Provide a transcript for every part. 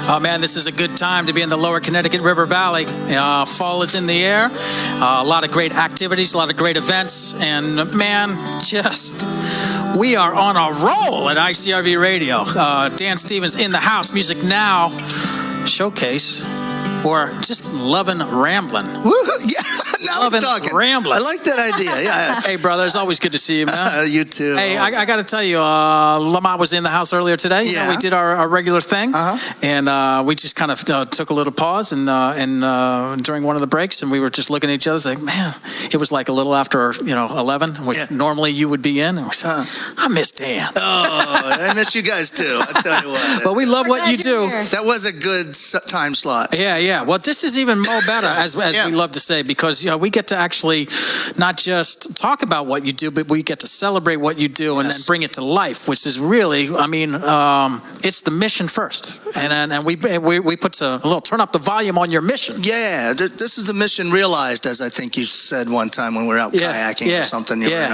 Oh man, this is a good time to be in the lower Connecticut River Valley. Fall is in the air. A lot of great activities, a lot of great events, and man, we are on a roll at iCRV Radio. Dan Stevens in the house, Music Now showcase, or just loving ramblin'. Yeah, now Loving I'm talking. Ramblin'. I like that idea. Yeah. Hey, brother, it's always good to see you, man. You too. Hey, I got to tell you, Lamont was in the house earlier today. You know, we did our regular thing, and we just kind of took a little pause, and during one of the breaks, and we were just looking at each other, like, man, it was like a little after 11, which normally you would be in. And we said, I miss Dan. Oh, I miss you guys too. I tell you what. But we love what you do. That was a good time slot. Yeah. Well, this is even more better, as we love to say, because we get to actually not just talk about what you do, but we get to celebrate what you do and then bring it to life, which is really, it's the mission first. And we put a little turn up the volume on your mission. Yeah, this is the mission realized, as I think you said one time when we were out kayaking or something. You were in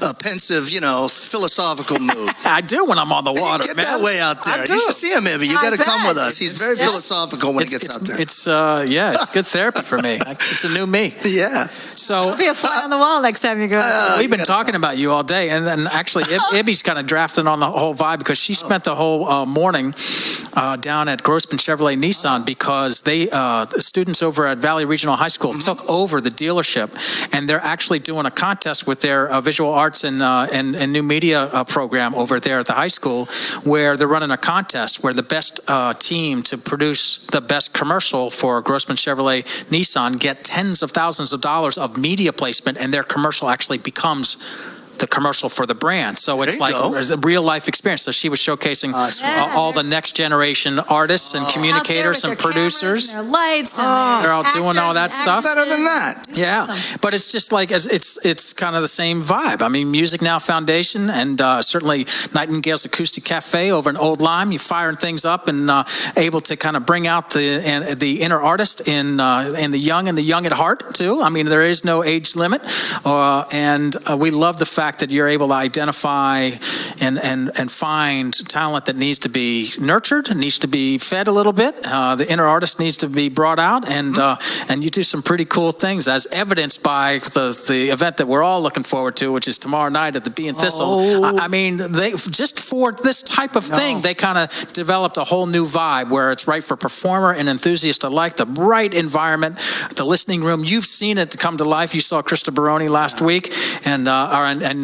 a pensive, philosophical mood. I do when I'm on the water, Get man. that way out there. You should see him, maybe. You got to come with us. He's very philosophical when he gets out there. It's good therapy for me. It's a new me. Yeah. So be a fly on the wall next time you go. We've been talking about you all day, and then actually Ibby's kind of drafting on the whole vibe because she spent the whole morning down at Grossman Chevrolet Nissan because the students over at Valley Regional High School took over the dealership, and they're actually doing a contest with their visual arts and new media program over there at the high school, where they're running a contest where the best team to produce the best commercial for Grossman Chevrolet Nissan get tens of thousands of dollars of media placement, and their commercial actually becomes the commercial for the brand. So it's like a real life experience. So she was showcasing all the next generation artists and communicators and producers. And their lights and they're all doing all that stuff. Better than that. Yeah. Awesome. But it's just like, it's kind of the same vibe. I mean, Music Now Foundation and certainly Nightingale's Acoustic Cafe over in Old Lyme, you firing things up and able to kind of bring out the inner artist in the young and the young at heart too. I mean, there is no age limit. And we love the fact that you're able to identify and find talent that needs to be nurtured, needs to be fed a little bit. The inner artist needs to be brought out, and you do some pretty cool things, as evidenced by the event that we're all looking forward to, which is tomorrow night at the Bee and Thistle. I mean, they just for this type of thing, they kind of developed a whole new vibe where it's right for performer and enthusiast alike. The right environment, the listening room. You've seen it come to life. You saw Krista Baroni last week, and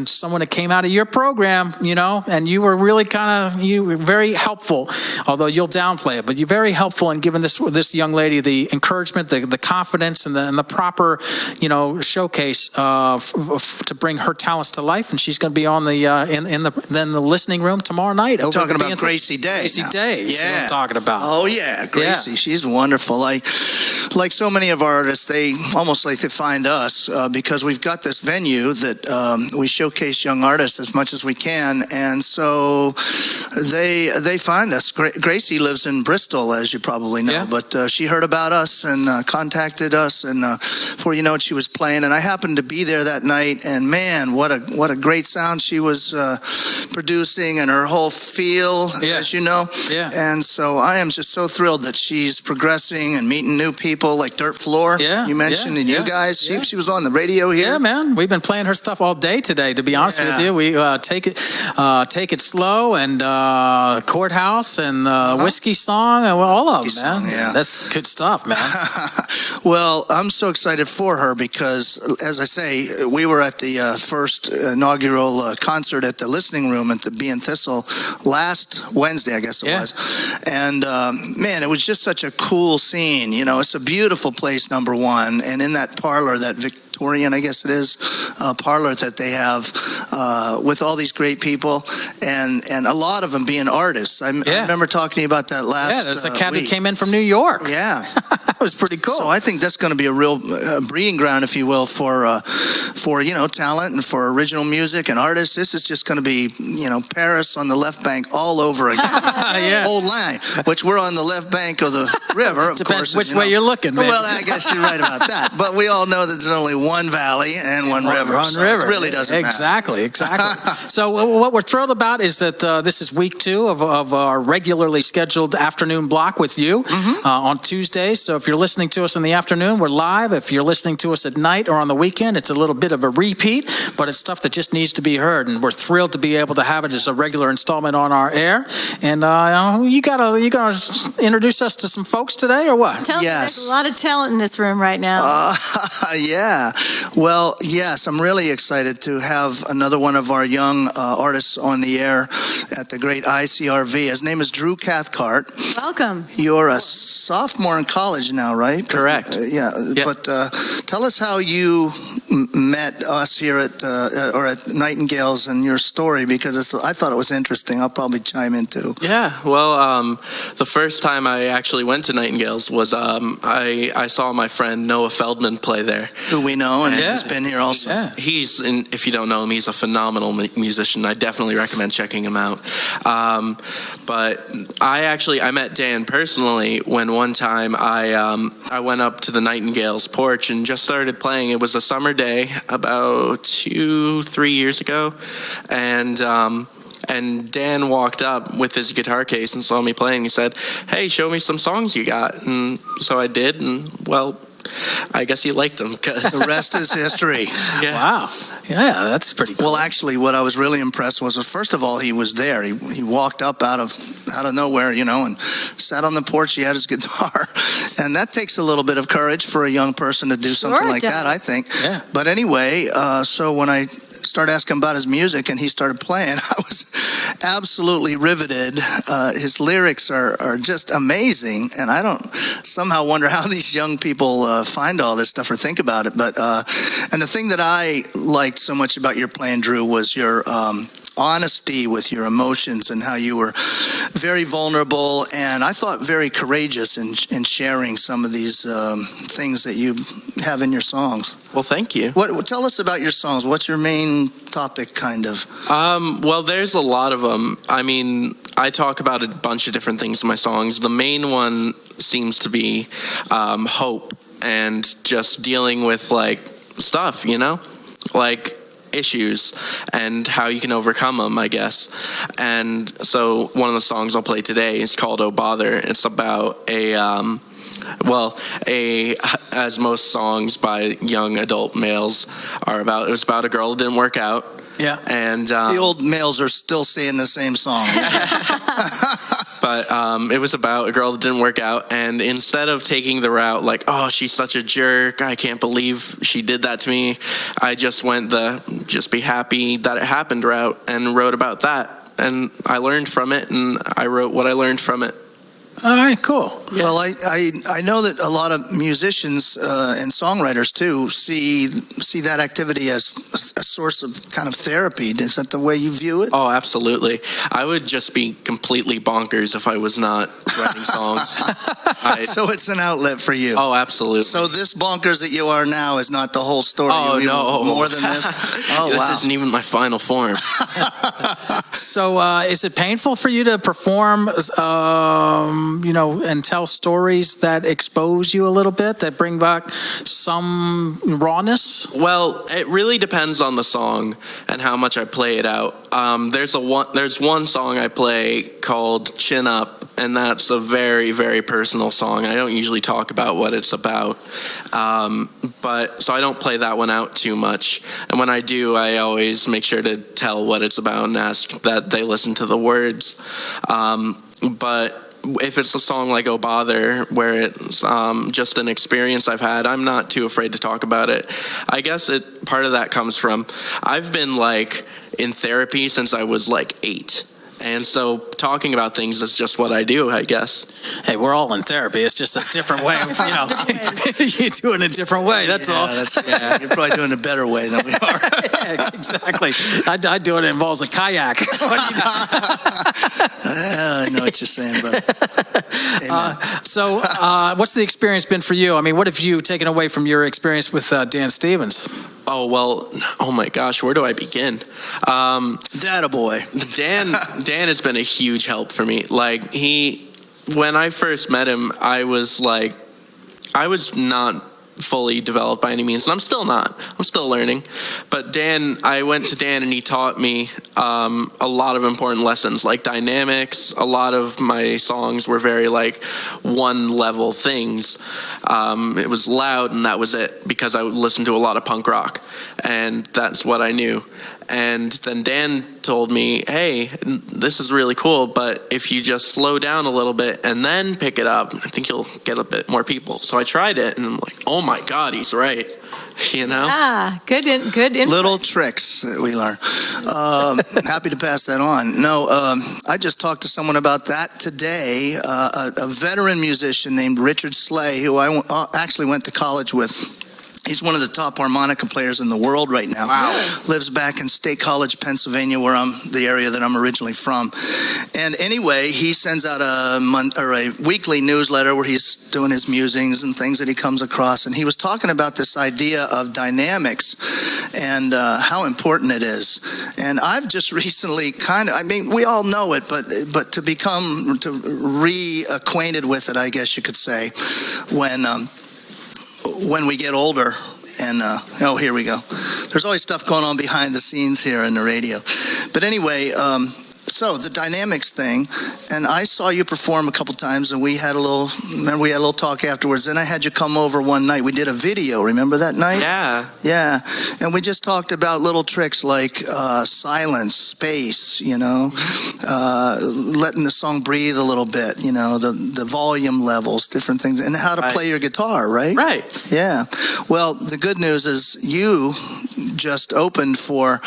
someone that came out of your program, and you were really you were very helpful, although you'll downplay it, but you're very helpful in giving this young lady the encouragement, the confidence, and the proper, showcase to bring her talents to life. And she's going to be on the in the listening room tomorrow night. Over talking about Gracie Day. Gracie Day. Yeah. What I'm talking about. Oh yeah, Gracie. Yeah. She's wonderful. Like so many of our artists, they almost like to find us because we've got this venue that we showcase young artists as much as we can, and so they find us. Gracie lives in Bristol, as you probably know, but she heard about us and contacted us, and before you know it, she was playing, and I happened to be there that night, and man, what a great sound she was producing, and her whole feel, as you know. Yeah. And so I am just so thrilled that she's progressing and meeting new people like Dirt Floor. Yeah. You mentioned, and you guys. She was on the radio here. Yeah, man. We've been playing her stuff all day today, to be honest with you. We take it slow, and Courthouse, and Whiskey Song, and all of them, man. Yeah. That's good stuff, man. Well, I'm so excited for her because, as I say, we were at the first inaugural concert at the listening room at the Bee and Thistle last Wednesday, I guess it was. And man, it was just such a cool scene. It's a beautiful place, number one, and in that parlor, that Victorian, I guess it is, parlor that they have with all these great people, and a lot of them being artists. I remember talking to you about that last there's a cat who came in from New York. Yeah. was pretty cool. So I think that's going to be a real breeding ground, if you will, for talent and for original music and artists. This is just going to be Paris on the left bank all over again. Yeah. Old line, which we're on the left bank of the river. Of Depends course, which way you're looking, man. Well, I guess you're right about that. But we all know that there's only one valley and one river. One so river. It really doesn't matter. Exactly. So what we're thrilled about is that this is week 2 of our regularly scheduled afternoon block with you on Tuesdays. So if you're listening to us in the afternoon, we're live. If you're listening to us at night or on the weekend, it's a little bit of a repeat, but it's stuff that just needs to be heard. And we're thrilled to be able to have it as a regular installment on our air. And you gotta introduce us to some folks today, or what? Tell us, Yes. there's a lot of talent in this room right now. Yeah. Well, yes, I'm really excited to have another one of our young artists on the air at the great iCRV. His name is Drew Cathcart. Welcome. You're a sophomore in college now, right? Correct. Yeah. But tell us how you met us here at Nightingales and your story, because I thought it was interesting. I'll probably chime in too. Yeah, well, the first time I actually went to Nightingales was I saw my friend Noah Feldman play there. Who we know and has been here also. Yeah. If you don't know him, he's a phenomenal musician. I definitely recommend checking him out. But I met Dan personally when one time I went up to the Nightingales porch and just started playing. It was a summer day about 2-3 years ago, and Dan walked up with his guitar case and saw me playing. He said, "Hey, show me some songs you got." And so I did, and well, I guess he liked them. The rest is history. Yeah. Wow. Yeah, that's pretty cool. Well, actually, what I was really impressed was first of all, he was there. He walked up out of nowhere, and sat on the porch. He had his guitar, and that takes a little bit of courage for a young person to do something like that, I think. Yeah. But anyway, so when I started asking about his music and he started playing, I was absolutely riveted. His lyrics are just amazing, and I don't somehow wonder how these young people find all this stuff or think about it. But and the thing that I liked so much about your playing, Drew, was your honesty with your emotions and how you were very vulnerable and I thought very courageous in sharing some of these things that you have in your songs. Well, thank you. Tell us about your songs. What's your main topic, kind of? Well, there's a lot of them. I mean, I talk about a bunch of different things in my songs. The main one seems to be hope and just dealing with stuff, like issues and how you can overcome them, I guess. And so one of the songs I'll play today is called "Oh Bother." It's about as most songs by young adult males are about, it was about a girl that didn't work out. Yeah. And the old males are still saying the same song. But it was about a girl that didn't work out, and instead of taking the route like, oh, she's such a jerk, I can't believe she did that to me, I just went the just be happy that it happened route and wrote about that. And I learned from it, and I wrote what I learned from it. All right, cool. Well, I know that a lot of musicians and songwriters too see that activity as a source of kind of therapy. Is that the way you view it? Oh, absolutely. I would just be completely bonkers if I was not writing songs. So it's an outlet for you. Oh, absolutely. So this bonkers that you are now is not the whole story. Oh, You no. More than this? Oh, This wow. isn't even my final form. So is it painful for you to perform, and tell stories that expose you a little bit, that bring back some rawness? Well, it really depends on the song and how much I play it out. There's one song I play called "Chin Up," and that's a very, very personal song. I don't usually talk about what it's about, but so I don't play that one out too much. And when I do, I always make sure to tell what it's about and ask that they listen to the words. But if it's a song like "Oh Bother," where it's just an experience I've had, I'm not too afraid to talk about it. I guess part of that comes from I've been in therapy since I was 8. And so talking about things is just what I do, I guess. Hey, we're all in therapy. It's just a different way. You do it in a different way. That's all. Yeah, you're probably doing it a better way than we are. Yeah, exactly. I do it. It involves a kayak. I know what you're saying, brother. So what's the experience been for you? I mean, what have you taken away from your experience with Dan Stevens? Oh, well, oh my gosh, where do I begin? Data boy. Dan has been a huge help for me. Like, when I first met him, I was not fully developed by any means, and I'm still not. I'm still learning. But I went to Dan and he taught me a lot of important lessons, like dynamics. A lot of my songs were very like one level things. It was loud and that was it, because I would listen to a lot of punk rock, and that's what I knew. And then Dan told me, hey, this is really cool, but if you just slow down a little bit and then pick it up, I think you'll get a bit more people. So I tried it, and I'm like, oh my God, he's right. You know? Good input. Little tricks that we learn. Happy to pass that on. No, I just talked to someone about that today, a veteran musician named Richard Slay, who I actually went to college with. He's one of the top harmonica players in the world right now. Wow. Lives back in State College, Pennsylvania, the area that I'm originally from. And anyway, he sends out a weekly newsletter where he's doing his musings and things that he comes across. And he was talking about this idea of dynamics and how important it is. And I've just recently we all know it, but to reacquainted with it, I guess you could say, when we get older, and here we go. There's always stuff going on behind the scenes here in the radio. But anyway, so the dynamics thing, and I saw you perform a couple times, and we had a little talk afterwards. Then I had you come over one night. We did a video. Remember that night? Yeah. Yeah, and we just talked about little tricks like silence, space, letting the song breathe a little bit, the volume levels, different things, and how to play your guitar, right? Right. Yeah. Well, the good news is you just opened for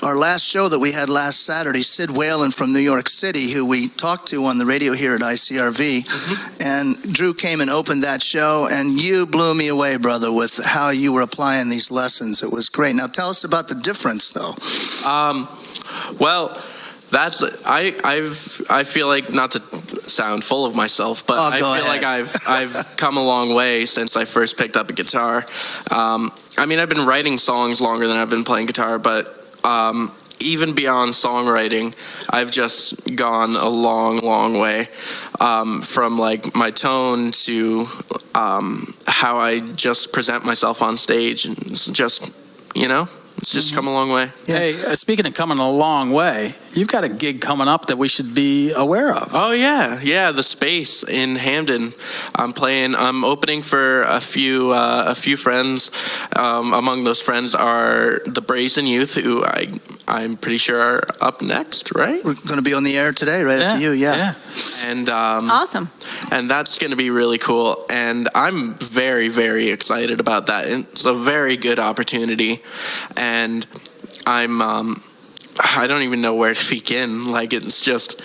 our last show that we had last Saturday, Sid Whalen from New York City, who we talked to on the radio here at iCRV. Mm-hmm. And Drew came and opened that show, and you blew me away, brother, with how you were applying these lessons. It was great. Now tell us about the difference, though. Well, I feel like, not to sound full of myself, but I feel like I've come a long way since I first picked up a guitar. I've been writing songs longer than I've been playing guitar, but even beyond songwriting, I've just gone a long, long way, from like my tone to how I just present myself on stage, and it's just, it's just come a long way. Yeah. Hey, speaking of coming a long way, you've got a gig coming up that we should be aware of. Oh yeah, the Space in Hamden. I'm opening for a few friends. Among those friends are the Brazen Youth, who I'm pretty sure are up next, right? We're going to be on the air today, right after you, yeah. And awesome. And that's going to be really cool. And I'm very, very excited about that. It's a very good opportunity. And I don't even know where to begin. Like, it's just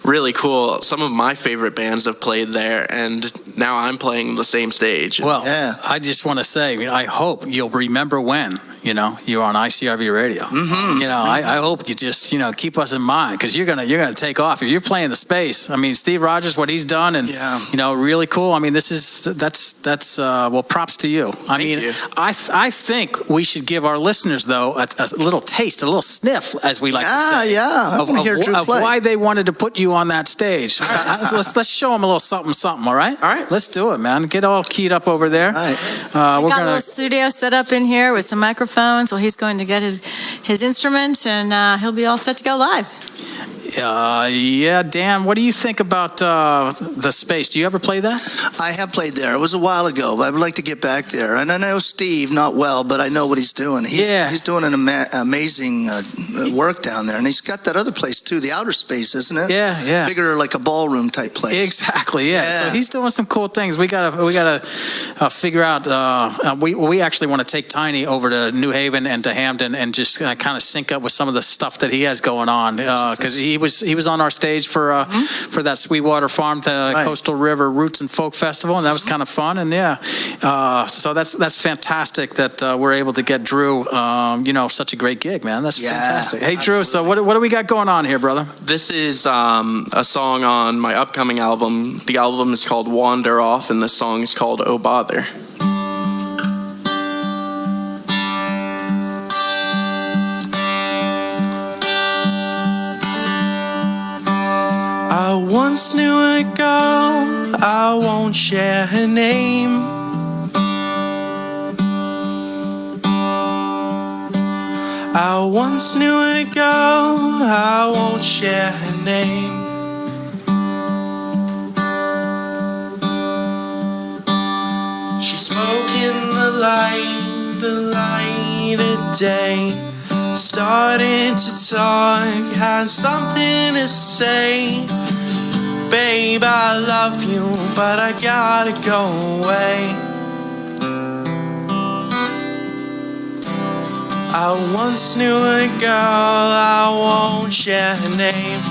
really cool. Some of my favorite bands have played there, and now I'm playing the same stage. Well, yeah. I just want to say, I hope you'll remember when, you're on iCRV radio. Mm-hmm. I hope you just, keep us in mind, because you're gonna take off. If you're playing the Space, Steve Rogers, what he's done, and really cool. That's props to you. Thank you. I think we should give our listeners, though, a little taste, a little sniff, as we like to say, of why they wanted to put you on that stage. Let's show them a little something. All right. Let's do it, man. Get all keyed up over there. All right. We're got a little studio set up in here with some microphones. Well, he's going to get his instruments, and he'll be all set to go live. Dan, what do you think about the Space? Do you ever play that? I have played there. It was a while ago, but I would like to get back there. And I know Steve not well, but I know what he's doing. He's doing an amazing work down there. And he's got that other place, too, the Outer Space, isn't it? Yeah. Bigger, like a ballroom type place. Exactly, yeah. So he's doing some cool things. We gotta figure out. We actually want to take Tiny over to New Haven and to Hamden and just kind of sync up with some of the stuff that he has going on, because he was on our stage for that Sweetwater Farm, the Coastal River Roots and Folk Festival, and that was kind of fun. And so that's fantastic that we're able to get Drew, such a great gig, man. That's fantastic. Hey, Drew, absolutely. so what do we got going on here, brother? This is a song on my upcoming album. The album is called Wander Off, and the song is called Oh Bother. I once knew a girl, I won't share her name. I once knew a girl, I won't share her name. She spoke in the light of day. Started to talk, had something to say. Babe, I love you, but I gotta go away. I once knew a girl, I won't share her name.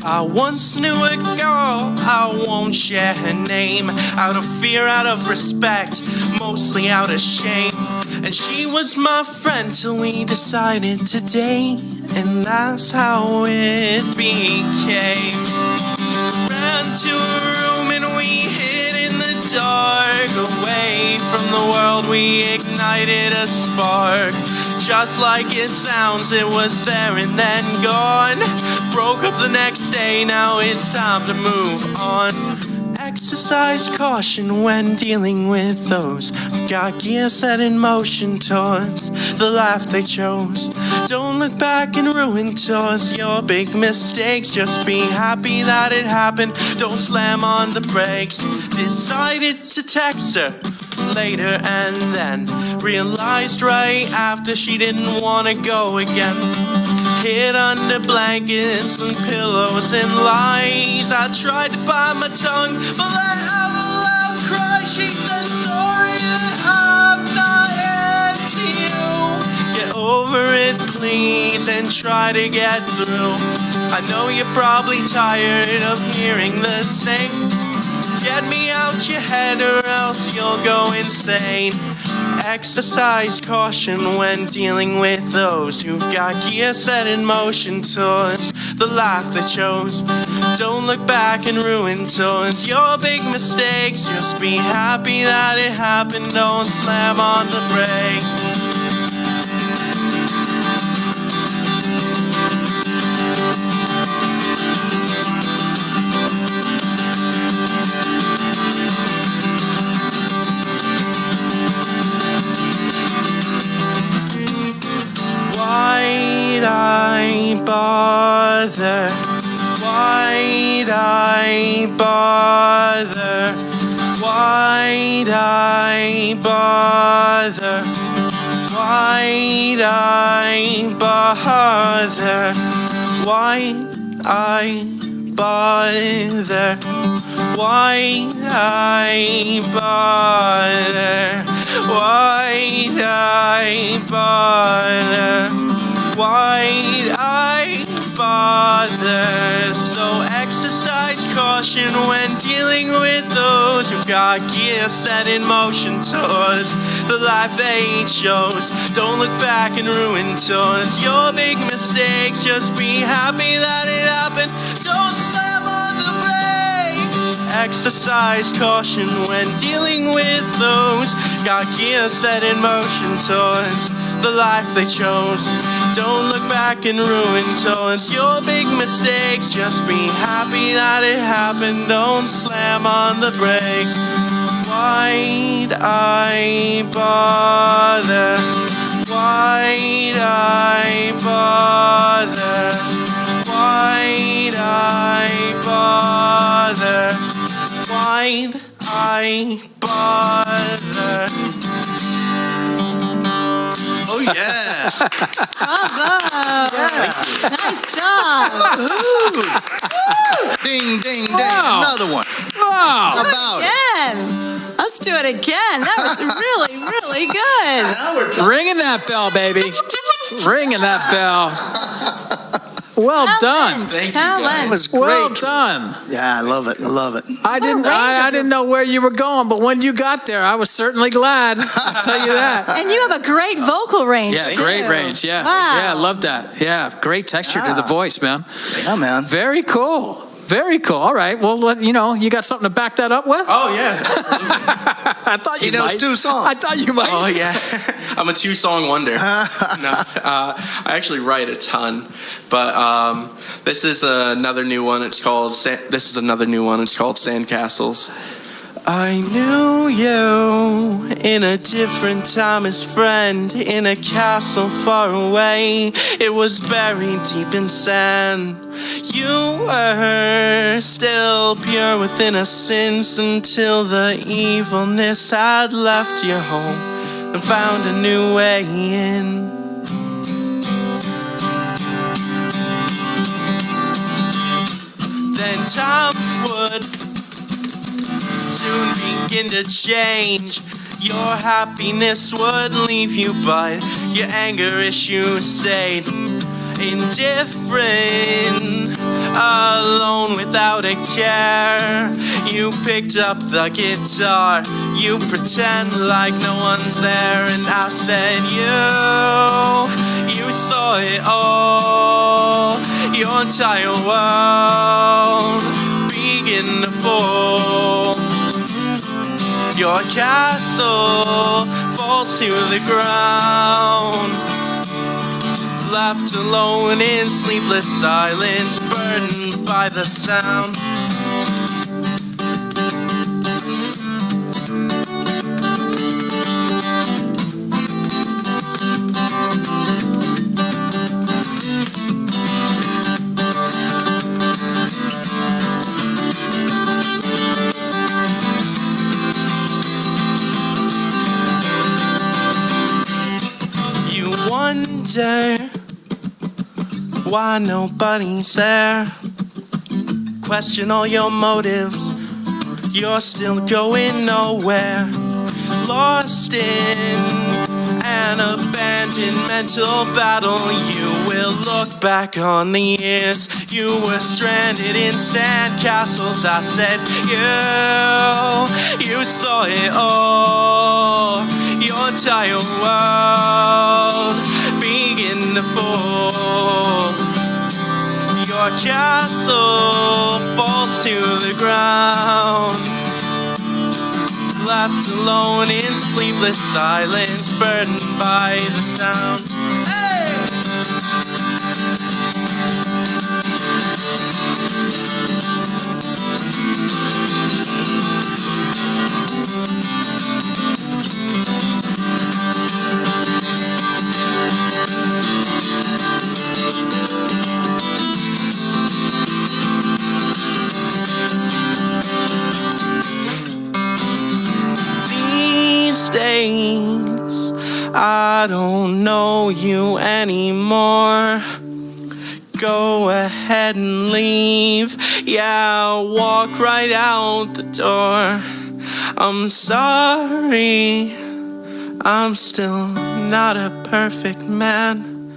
I once knew a girl, I won't share her name. Out of fear, out of respect, mostly out of shame. And she was my friend till we decided to date, and that's how it became. Ran to a room and we hid in the dark. Away from the world we ignited a spark. Just like it sounds, it was there and then gone. Broke up the next day, now it's time to move on. Exercise caution when dealing with those who've got gears set in motion towards the life they chose. Don't look back and ruin towards your big mistakes. Just be happy that it happened, don't slam on the brakes. Decided to text her later and then realized right after she didn't want to go again. Hid under blankets and pillows and lies. I tried to bite my tongue, but let out a loud cry. She said, sorry that I'm not into you. Get over it, please, and try to get through. I know you're probably tired of hearing the same. Get me out your head or else you'll go insane. Exercise caution when dealing with those who've got gears set in motion towards the life they chose. Don't look back and ruin towards your big mistakes. Just be happy that it happened, don't slam on the brakes. Why'd I bother? Why'd I bother? Why'd I bother? Why'd I bother? Why'd I bother? Why'd I bother? Why'd I bother? Why'd I bother? So exercise caution when dealing with those who've got gears set in motion towards the life they chose. Don't look back and ruin towards your big mistakes. Just be happy that it happened. Don't slam on the brakes. Exercise caution when dealing with those got gears set in motion towards the life they chose. Don't look back and ruin towards your big mistakes. Just be happy that it happened. Don't slam on the brakes. Why'd I bother? Why'd I bother? Why'd I bother? Why'd I bother? Oh, yeah. Nice job. Ding, ding, ding. Wow. Another one. Wow. How about it? Again. Let's do it again. That was really, really good. Now we're done. Ringing that bell, baby. Ringing that bell. Well done. That was great. Well done. Yeah, I love it. I love it. I didn't know where you were going, but when you got there, I was certainly glad. I'll tell you that. And you have a great vocal range. Yeah, too. great range. Yeah. Wow. Yeah, I love that. Yeah, great texture to the voice, man. Yeah, man. Very cool. Very cool. All right. Well, you got something to back that up with? Oh yeah. I thought you He knows might. 2 songs. I thought you might. Oh yeah. I'm a 2-song wonder. No, I actually write a ton, but this is another new one. It's called Sandcastles. I knew you in a different time as friend in a castle far away. It was buried deep in sand. You were still pure with innocence until the evilness had left your home and found a new way in. Then times would soon begin to change. Your happiness would leave you, but your anger issues stayed. Indifferent, alone without a care. You picked up the guitar, you pretend like no one's there, and I said you saw it all. Your entire world begin to fall. Your castle falls to the ground, left alone in sleepless silence, burdened by the sound. You wonder why nobody's there. Question all your motives. You're still going nowhere. Lost in an abandoned mental battle. You will look back on the years you were stranded in sandcastles. I said you saw it all. Your entire world begin to fall. Your castle falls to the ground, left alone in sleepless silence, burdened by the sound. These days, I don't know you anymore. Go ahead and leave. Yeah, walk right out the door. I'm sorry, I'm still not a perfect man,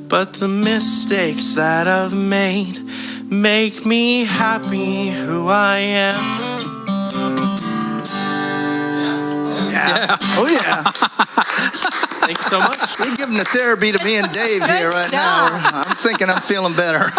but the mistakes that I've made make me happy who I am. Yeah. Oh, yeah. Thank you so much. You're giving the therapy to me and Dave here right now. I'm thinking I'm feeling better.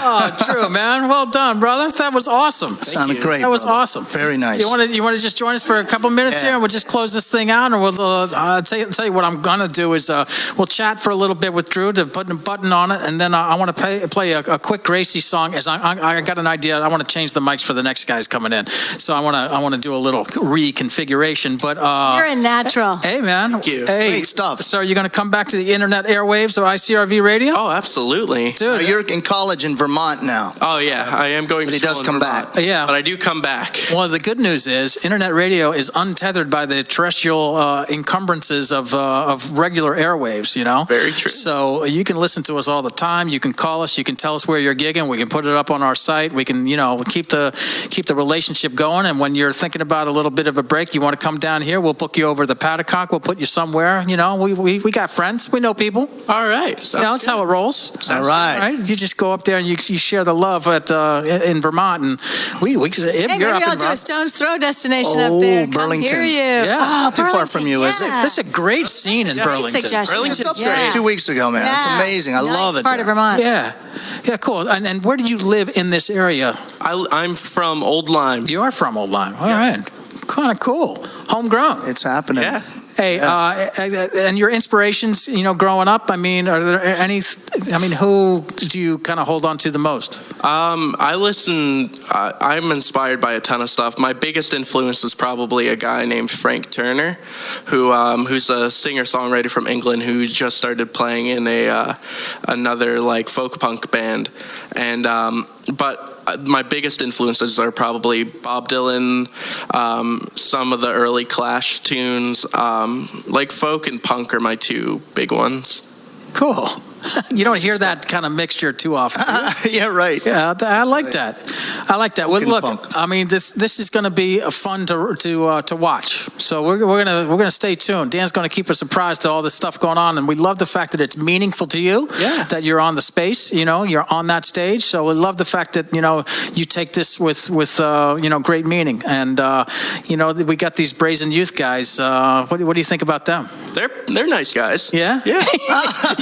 Oh, true, man. Well done, brother. That was awesome. Sounded great. That was brother. awesome. Very nice. You want to just join us for a couple minutes Yeah. here, and we'll just close this thing out, and we'll tell you what I'm gonna do is we'll chat for a little bit with Drew to put a button on it, and then I want to play a quick Gracie song. As I got an idea, I want to change the mics for the next guys coming in, so I want to do a little reconfiguration. But You're a natural. hey, man. Thank you. Hey, Great stuff. So are you going to come back to the internet airwaves of iCRV Radio? Oh, absolutely. Dude, You're in college in Vermont now. Oh, yeah. I am going But to he does school in come Vermont. back. Yeah. But I do come back. well, the good news is internet radio is untethered by the terrestrial encumbrances of regular airwaves, you know? Very true. So you can listen to us all the time. You can call us. You can tell us where you're gigging. We can put it up on our site. We can, keep the relationship going. And when you're thinking about a little bit of a break, you want to come down here, we'll book you over to the Cathcart. We'll put you somewhere. We got friends. We know people. All right. That's how it rolls. All right. You just go up there and you share the love in Vermont, and we if Hey, maybe you're up I'll in do a Vermont. stone's throw destination up Oh, there. Come Burlington. hear you. Yeah. Not too far from you, is it? Yeah. That's a great scene in Burlington. Suggestion. Burlington's Up great. there 2 weeks ago, man. It's amazing. I Nice love it. Part there. of Vermont. Yeah, cool. And where do you live in this area? I'm from Old Lyme. You are from Old Lyme. All right, kind of cool. Homegrown. It's happening. Yeah. Hey, and your inspirations, growing up. I mean, are there any? I mean, who do you kind of hold on to the most? I listen. I'm inspired by a ton of stuff. My biggest influence is probably a guy named Frank Turner, who's a singer-songwriter from England who just started playing in another like folk punk band, and but. My biggest influences are probably Bob Dylan, some of the early Clash tunes, like folk and punk are my two big ones. Cool. You don't hear that kind of mixture too often. Yeah, right. Yeah, I like that. I like that. Well, look, Punk. I mean, this is going to be fun to watch. So we're gonna stay tuned. Dan's going to keep us surprised to all this stuff going on, and we love the fact that it's meaningful to you. Yeah. That you're on the space. You're on that stage. So we love the fact that you take this with great meaning. And we got these Brazen Youth guys. What do you think about them? They're nice guys. Yeah. Yeah.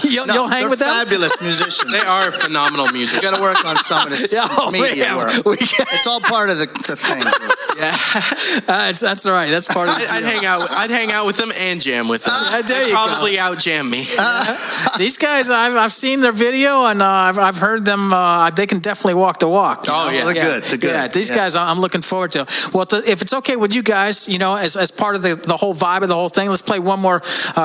You'll hang They're with them. fabulous musicians. They are phenomenal You musicians. got to work on some of this media work. It's all part of the thing. That's all right. That's part of it. I'd hang out with them and jam with them. there They'd you go. probably out jam me. These guys, I've seen their video and I've heard them. They can definitely walk the walk. Oh, yeah. They're good. They're good. Yeah, these guys, I'm looking forward to. Well, if it's okay with you guys, as part of the whole vibe of the whole thing, let's play one more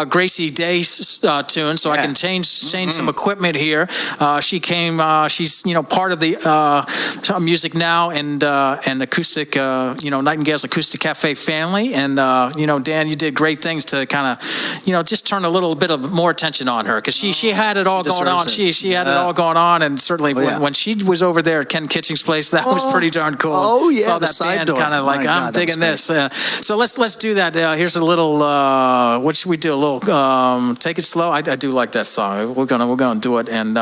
Gracie Day tune, so I can change some equipment here. She came. She's part of the Music Now and acoustic. Nightingale's Acoustic Cafe family, and Dan, you did great things to kind of just turn a little bit of more attention on her, because she had it all going on. She had it all going on, and certainly when she was over there at Ken Kitching's place, that was pretty darn cool. Oh, yeah, saw the that side band door. kind of like, My I'm God, that digging was this. So let's do that. Here's a little. What should we do? A little Take It Slow. I do like that song. We're gonna do it. And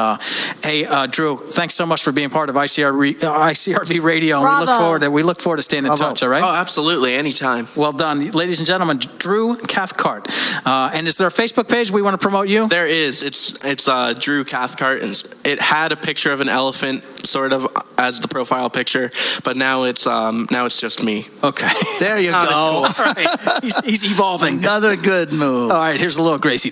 hey, Drew, thanks so much for being part of iCRV Radio. And we look forward to staying in touch. All right. Oh, absolutely. Anytime. Well done, ladies and gentlemen. Drew Cathcart. And is there a Facebook page we want to promote you? There is. It's Drew Cathcart, and it had a picture of an elephant sort of as the profile picture, but now it's just me. Okay. There you go. All right. He's evolving. Another good move. All right. Here's a little Gracie.